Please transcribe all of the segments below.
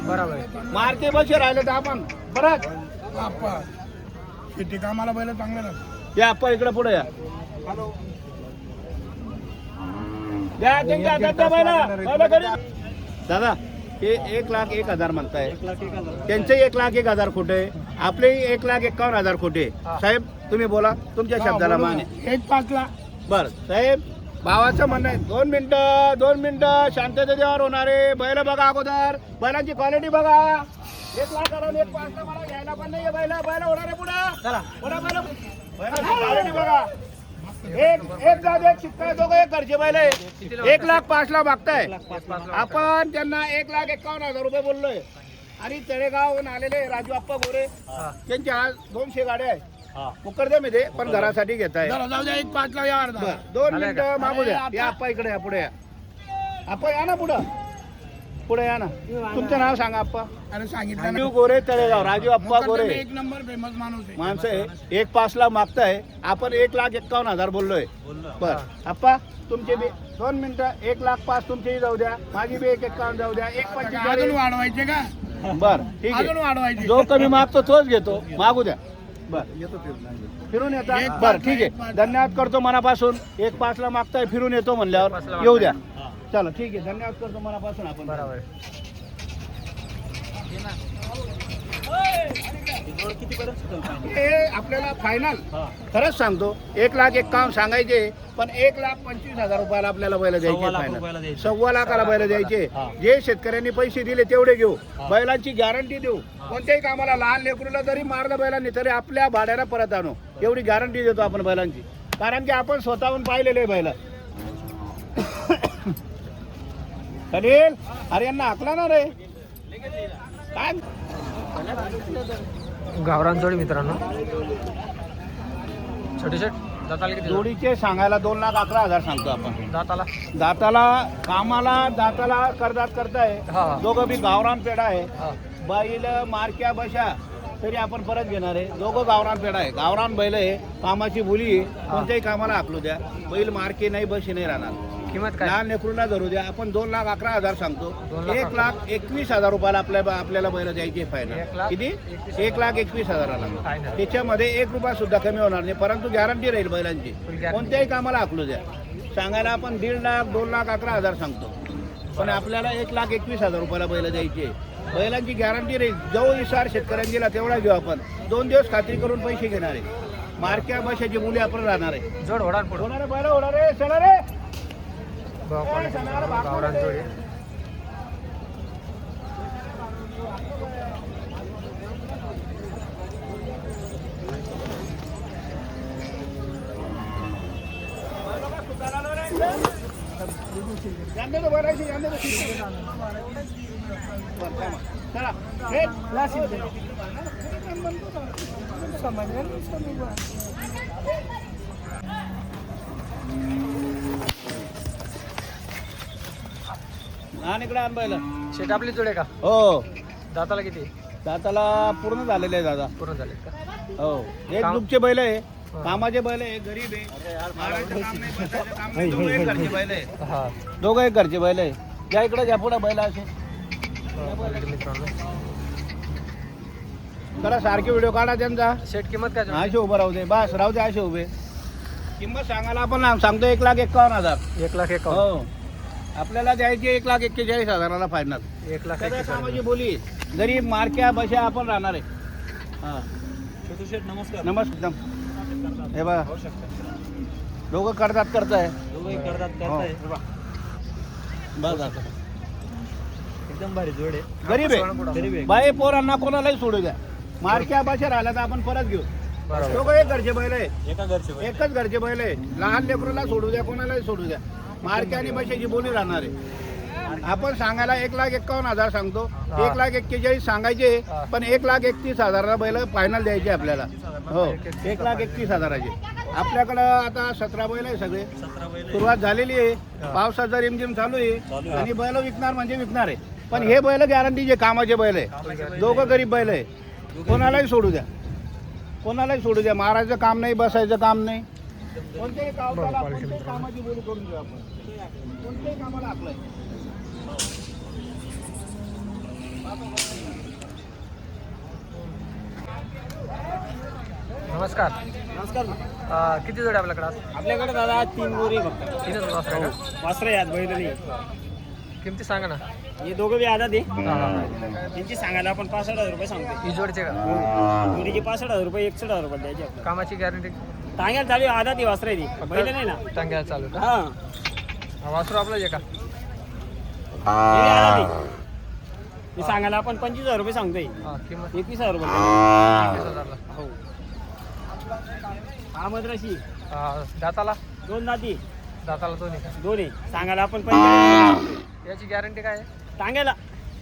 बरोबर. मारके बसे राहिले तर आपण बरं आप्पा शेती कामाला बैल चांगले राहतात. या आपण इकडे पुढे या द्या त्यांच्या हातात द्या बैला घरी. दादा हे 1,01,000 म्हणताय, त्यांचे 1,01,000 खोटे, आपले 1,51,000 खोटे. साहेब तुम्ही बोला, तुमच्या शब्दाला मान आहे. 1,05,000 बर साहेब, भावाचं म्हणणं आहे 2 मिनिटं शांतते देवावर होणारे बैल बघा. अगोदर बैलांची क्वालिटी बघा. 1,00,000 करून 1,05,000 मला घ्यायला पण नाही बैल होणार आहे पुढे. चला पुढे बैलांची क्वालिटी बघा. एक जाऊ एक शिक्का दोघं एक घरचे बैल आहे. 1,05,000 मागताय आपण, त्यांना 1,51,000 रुपये बोललोय. आणि तळेगावहून आलेले राजू आप्पा गोरे, त्यांच्या आज 200 गाड्या आहे. मुकरदम येते पण घरासाठी घेत आहे. जाऊ द्या 1,05,000 या अर्धा. 2 मिनिटं मागू द्या. या आप्पा इकडे या, पुढे या. आप्पा या ना पुढे या ना. तुमचं नाव सांगा आप्पा. अरे सांगितलं राजू गोरे तळेगाव, राजू आप्पा गोरे. एक नंबर फेमस माणूस आहे. माणसं आहे. 1,05,000 मागताय आपण, 1,51,000 बोललोय. बर आप्पा तुमचे बी 2 मिनिटं. 1,05,000 तुमचेही जाऊ द्या, माझी बी 1,51,000 जाऊ द्या. अजून 1,45,000 वाढवायचे का? बर ठीक अजून आहे. वाढवायचे. जो कमी मागतो तोच घेतो, मागू द्या. बर फिरून येता. बर ठीक आहे, धन्यवाद करतो मनापासून. 1,05,000 मागताय, फिरून येतो म्हणल्यावर येऊ द्या. चला ठीक आहे, धन्यवाद करतो मनापासून आपण. बरोबर. हे आपल्याला फायनल खरंच सांगतो 1,51,000 सांगायचे, पण 1,25,000 रुपयाला आपल्याला बैल द्यायचे. फायनल 1,15,000 बैल द्यायचे. जे शेतकऱ्यांनी पैसे दिले तेवढे घेऊ. बैलांची गॅरंटी देऊ. कोणत्याही कामाला लहान लेकरूला जरी मारलं बैलांनी तरी आपल्या भाड्याला परत आणू, एवढी गॅरंटी देतो आपण बैलांची. कारण की आपण स्वतःहून पाहिलेले बैल. खलील अरे यांना हाकला ना रे काय. गावरान जोडी मित्रांनो. छोटे शेट दाताला किती? जोडीचे सांगायला 2,11,000 सांगतो आपण. दाताला दाताला कामाला दाताला करदात करताय. हा. दोघं बी गावरान पेढा आहे. हा. बैल मारक्या बशा तरी आपण परत घेणार आहे. दोघं गावरान पेढा आहे. गावरान बैल आहे, कामाची बोली आहे. कोणत्याही कामाला हाकलू द्या. बैल मारके नाही बशी नाही राहणार. किंमत काय? लहान लेकरूला धरू द्या. आपण 2,11,000 सांगतो. 2,11,000 1,21,000 रुपयाला आपल्याला बैल द्यायचे. फायनल 1,21,000 किती? 1,21,000ला. फायनल. त्याच्यामध्ये 1 रुपया सुद्धा कमी होणार नाही, परंतु गॅरंटी राहील बैलांची. कोणत्याही कामाला हाकलू द्या. सांगायला आपण 1,50,000 2,11,000 सांगतो, पण आपल्याला 1,21,000 रुपयाला बैल द्यायचे. बैलांची गॅरंटी राहील. जो विचार शेतकऱ्यांनी दिला तेवढा घेऊ आपण. 2 दिवस खात्री करून पैसे घेणार आहे. मारक्या बशाची मुली आपण राहणार आहे. जोड होणार पुढे. होणार बैल होणार रे. चला रे गावरान जोडी. इकडे आण बैल. शेट आपली जोड आहे का? हो दाताला किती? दाताला पूर्ण झालेले आहे दादा. पूर्ण झाले का? हो एक दुपचे बैल आहे, कामाचे बैल आहे, गरीब आहे. मारायचं काम नाही, बसायचं काम नाही. दोघं एक घरचे बैल आहे. हा. दोघं एक घरचे बैल आहे. त्या इकडे घ्या पुढे बैल असे. मित्रांनो जरा सारखे व्हिडिओ काढा त्यांचा. शेट किंमत काय? असे उभं राहू दे, बस राहू दे असे उभे. किंमत सांगायला आपण सांगतो 1,51,000. 1,51,000. हो आपल्याला द्यायची 1,41,000ला फायनल. 1,41,000. कामाची बोली. गरीब मारक्या बशा आपण राहणार आहे. हा नमस्कार. नमस्कार. हे बघा दोघं करतात करताय. बस आता एकदम भारी जोड आहे. गरीब आहे. बाई पोरांना कोणालाही सोडू द्या. मारक्या बशा राहिल्या तर आपण परत घेऊ. दोघं एक घरचे बैल आहे. एकच घरचे बैल आहे. लहान लेकरूला सोडू द्या, कोणालाही सोडू द्या. मारक्या आणि बशाची बोली राहणार आहे. आपण सांगायला 1,51,000 सांगतो. 1,41,000 सांगायचे, पण 1,31,000ला बैल फायनल द्यायचे आपल्याला. हो 1,31,000चे. आपल्याकडं आता 17 बैल आहे. सगळे सुरुवात झालेली आहे. पावसाचा रिमझिम चालू आहे आणि बैल विकणार म्हणजे विकणार आहे. पण हे बैल गॅरंटीचे कामाचे बैल आहे. दोघं गरीब बैल आहे. कोणालाही सोडू द्या, कोणालाही सोडू द्या. मारायचं काम नाही, बसायचं काम नाही. कोणत्याही कामाची बोली करून घेऊ आपण. कोणत्याही कामाला आपलं नमस्कार. नमस्कार. किती जोडे आपल्याकडे आज? आपल्याकडे दादा 3 गोरी फक्त. तीनच वासरं का? वासरे यात बैल नाही. किमती सांगा ना. हे दोघं बी आदा दे. हा. त्यांची सांगायला आपण 65,000 रुपये सांगतो. ही जोडचे का? जोडीचे 65,000 रुपये 61,000 रुपये द्यायचे आपल्याला. कामाची गॅरंटी टांग्याला चालू आदा ती वासरे ती बैल नाही ना. टांग्याला चालू का? हा हा, वासरू आपलं आहे का? हे बी आदा दे. हे सांगायला आपण 25,000 रुपये सांगतोय. हा, किंमत 21,000 रुपये. 21,000 ला. हो. हा मद्राशी दाताला 2 दाती दाताला दोन्ही का? दोन्ही सांगायला आपण 45,000 याची गॅरंटी काय आहे? टांग्याला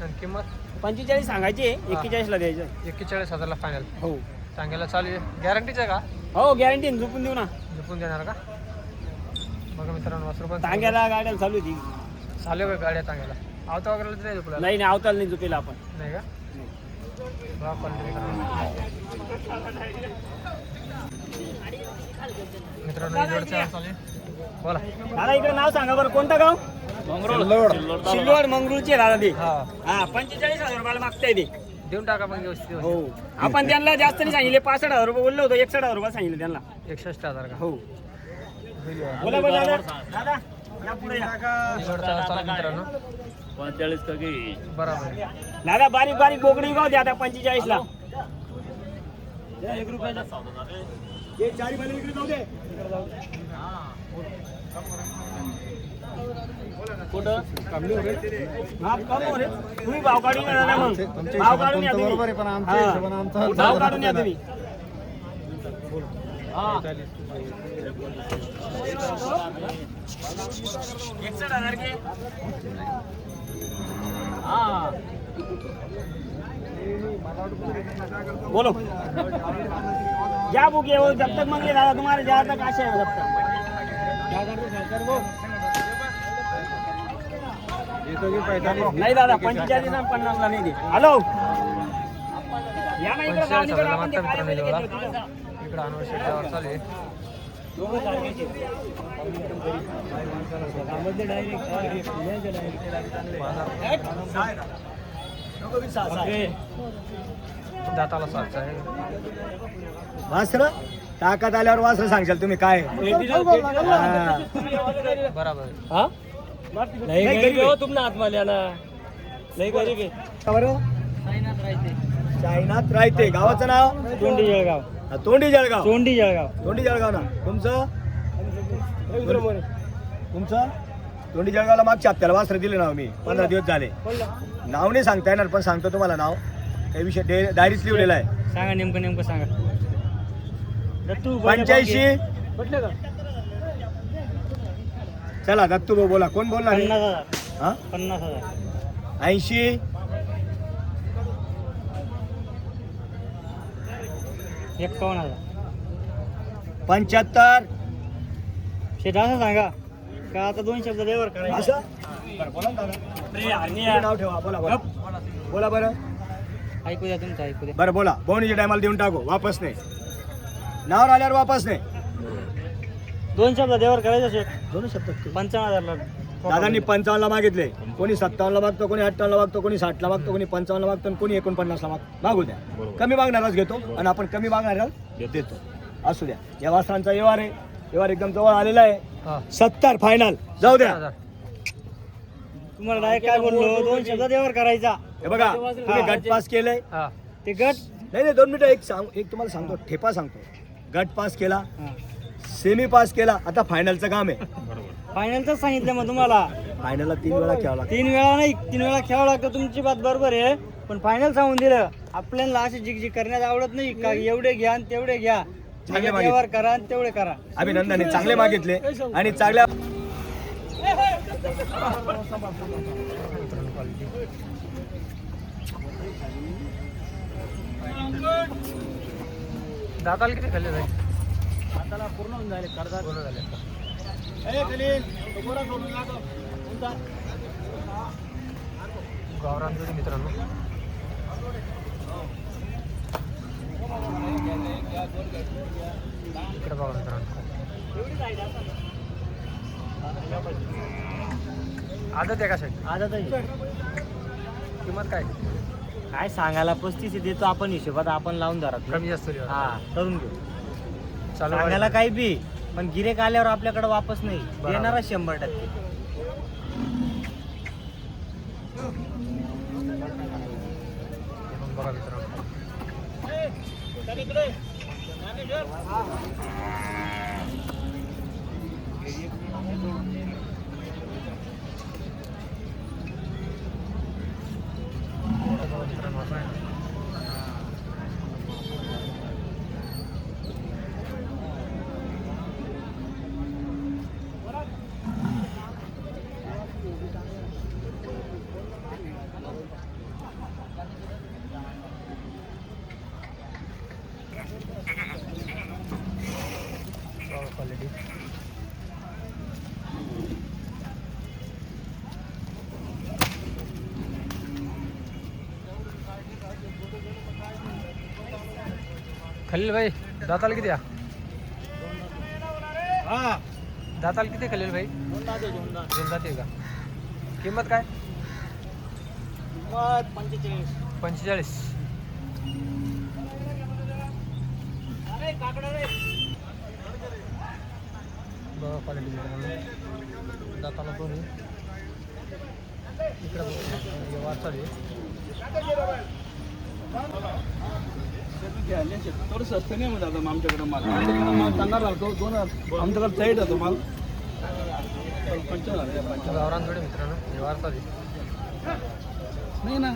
आणि किंमत 45 सांगायची 41 ला द्यायचं. 41,000 फायनल. हो टांग्याला चालू आहे. गॅरंटीचं का? हो गॅरंटी झोपून देऊ ना. झोपून देणार का? बघा मित्रांनो, वासरू पण टांग्याला गाड्याला चालू होती. चालू आहे का गाड्या टांग्याला? आवता वगैरे नाही झोपला? नाही नाही आवताल नाही झोपेला आपण. नाही का? बघा क्वालिटी मित्रांनो, ही जोडचं चालू आहे. बोला. दादा इकडे नाव सांगा बरं, कोणतं गाव? शिल्लोड मंगरूळचे दादा ते. हा, हा 45,000 रुपयाला मागताय ते. देऊन टाका मग व्यवस्थित. हो आपण त्यांना जास्त नाही सांगितले, 65,000 रुपये बोललो होतो, 61,000 रुपये सांगितले त्यांना. 61,000 का? हो बोला बोला दादा. दादा या पुढे या. ही जोडचं चालू आहे मित्रांनो. 45 का की बरोबर आहे. दादा बारीक बारीक बोकडी गाव द्या आता 45 ला. हे चारी बैल इकडे जाऊ दे. कुठं हा कम हो रे. तुम्ही भाव काढून या ना मग. भाव काढून या तुम्ही. बरोबर आहे, पण आमच्या हा. हिशोबाने आमचा भाव काढून या तुम्ही. हा 61,000 के. हा बोलो क्या बुक है वो, जब तक मंगे दादा तुम्हारे जहाँ तक आशा है जब तक. नाही दादा 45 आणि 50 ला नाही दे. हॅलो या ना इकडे जाऊन इकडे आपण ते काय बैल घेतले होते ना. इकडं अनवर्षाच्यावर चालू आहे. दोघं सारखेच आहेत. त्यामध्ये दाताला 7 आहे. वासर ताकद आल्यावर वासर सांगशाल तुम्ही काय. बरोबर आहे. हा नाही गरीब हो तुमना आत्माल्या ना. नाही गरीब आहे. साईनाथ रायते गावाचं नाव तोंडी जळगाव. तोंडी जळगाव. तोंडी जळगाव. तोंडी जळगाव ना तुमचं. तुमचं तोंडी जळगावला मागच्या हप्त्याला वासर दिले नाव मी. 15 दिवस झाले. नाव नाही सांगता येणार पण सांगतो तुम्हाला नाव. काही विषय डायरीच लिहिलेला आहे. सांगा नेमकं सांगा. 85 चला दत्तू भाऊ बोला. कोण बोलणार? 50,000. 80 51,000. 75 शेटा असं सांगा का आता 2 शब्द देवर करायचं. बरं बोला ना दादा. नाव ठेवा. बोला बोला बोला बरं. ऐकू द्या तुमचं ऐकू द्या. बरं बोला. बोनीच्या टायमाला देऊन टाकू. वापस नाही. नावर आल्यावर वापस नाही. 2 शब्द देवर करायचं शेठ. 2 शब्द 55,000 ला दादांनी 55 ला मागितले. कोणी 57 ला मागतो, कोणी 58 ला मागतो, कोणी 60 ला मागतो, कोणी 55 ला मागतो, कोणी 49 ला मागू द्या. कमी मागणारच घेतो आणि आपण कमी मागणारच देतो. असू द्या. या वासरांचा व्यवहार आहे. व्यवहार एकदम जवळ आलेला आहे. 70 फायनल जाऊ द्या. तुम्हाला डायरेक्ट काय बोललो 2 शब्द देवर करायचा. हे बघा तुम्ही गट पास केलंय. ते गट नाही 2 मिनिटं एक तुम्हाला सांगतो. ठेपा सांगतो. गट पास केला, सेमी पास केला, आता फायनलचं काम आहे. फायनलचं सांगितलं मग तुम्हाला. फायनलला 3 वेळा खेळावं लागतं. 3 वेळा नाही 3 वेळा खेळावं लागतं. तुमची बात बरोबर आहे पण फायनल सांगून दिलं. आपल्याला अशी जिगजिग करण्यात आवडत नाही का एवढे घ्या आणि तेवढे घ्या. व्यवहार करा आणि तेवढे करा. अभिनंदन. चांगले मागितले आणि चांगल्या दाताला किती खाल्ले जाईल? दाताला पूर्ण होऊन झाले. कर्जात पूर्ण झाले. गावरान जोडी मित्रांनो. इकडे बघा मित्रांनो. आदत आहे का साहेब? आजच आहे. किंमत काय? काय सांगायला 35 देतो आपण हिशोबात आपण लावून धरत कमी जास्त होईल. हा करून घेऊ चालू सांगायला काही बी पण गिरेक आल्यावर आपल्याकडे वापस नाही बरोबर. देणारा 100%. बघा मित्रांनो क्वालिटी खलील भाई दाताला किती हा दाताला किती खलील भाई दोन दाते का किंमत काय 45 बघा क्वालिटी दाताला दोन्ही इकडे व्यवहार चालू आहे थोडं स्वस्त नाही म्हणत आता आमच्याकडे माल आमच्याकडे माल चांगला राहतो दोन आमच्याकडे साईड राहतो माल 55,000 गावरान थोडे मित्रांनो व्यवहार चालू आहे नाही ना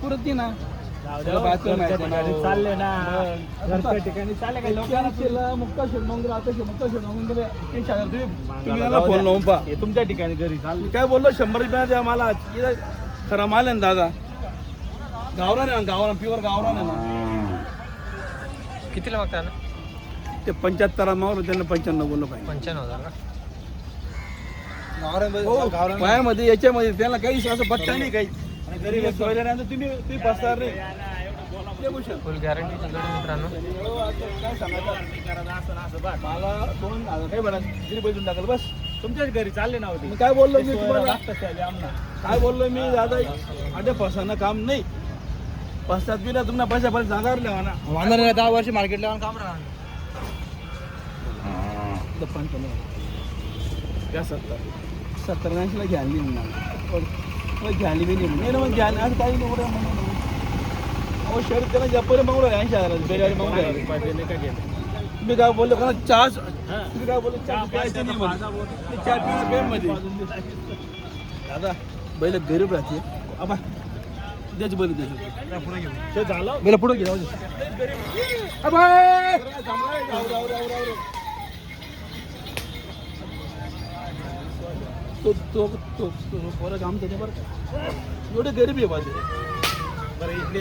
पुरत नाही ना चालले ना घरच्या ठिकाणी चालले काय फोन लावून पहा तुमच्या ठिकाणी घरी चालले काय बोललो 100 रुपया द्या मला खरा माल आहे ना दादा गावरान आहे ना गावरान प्युअर गावरान आहे ना कितीला मागता ना ते 75 मागलो त्यांना 95 बोललो पाहिजे 95,000 का पायामध्ये याच्यामध्ये त्याला काही असं पट्टा नाही काही गरीब तुम्ही बसणार नाही फुल गॅरंटीची जोडी मित्रांनो काय सांगायचं मला 2,000 काही म्हणा तरी पैसे टाकलं बस तुमच्याच घरी चालले ना होते मी काय बोललो मी तुम्हाला काय बोललो मी दादा अरे फसणं काम नाही पश्चात बी ना तुम्हाला पैसा पण जागावर लिहा ना वांदा 10 वर्ष मार्केटला काम राहणार 70-80 घ्यायला नाही घ्यायला बी नाही ना मग घ्यायला आज काही नाही अहो शहर त्याला जपले मागू 80,000 मागू तुम्ही काय बोललो का चहा तुम्ही काय बोललो चहा प्यायचं नाही म्हणून चहा पिणं पेमध्ये दादा बैल गरीब राहते आबा त्याची बैल त्याची झालं बैल पुढे घे तो पोरं आमचं ते बरं एवढे गरीब आहे बाजू बरं इकडे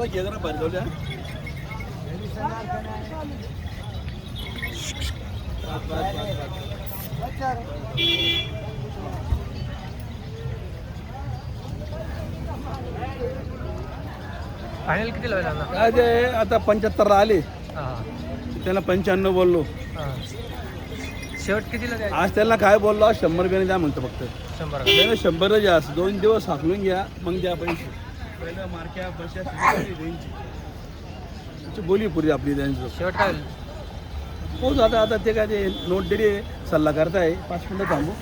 घे जरा बाहेर जाऊया फायनल किती लावेल ना काय ते आता 75 आले हां त्याला 95 बोललो हां शेवट कितीला द्यायचं आज त्याला काय बोललो 100 रुपयाने द्या म्हणतो फक्त 100 का त्याला 100 जास्त 2 दिवस हाकलून घ्या मग द्या पैसे पहिलं मार्क्या पैसे बोली पुरी आपली त्यांचं शेवट काय होईल? हो आता ते काय ते नोट दिली सल्ला करताय 5 मिनिटं थांबू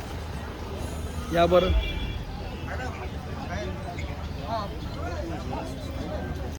या बरं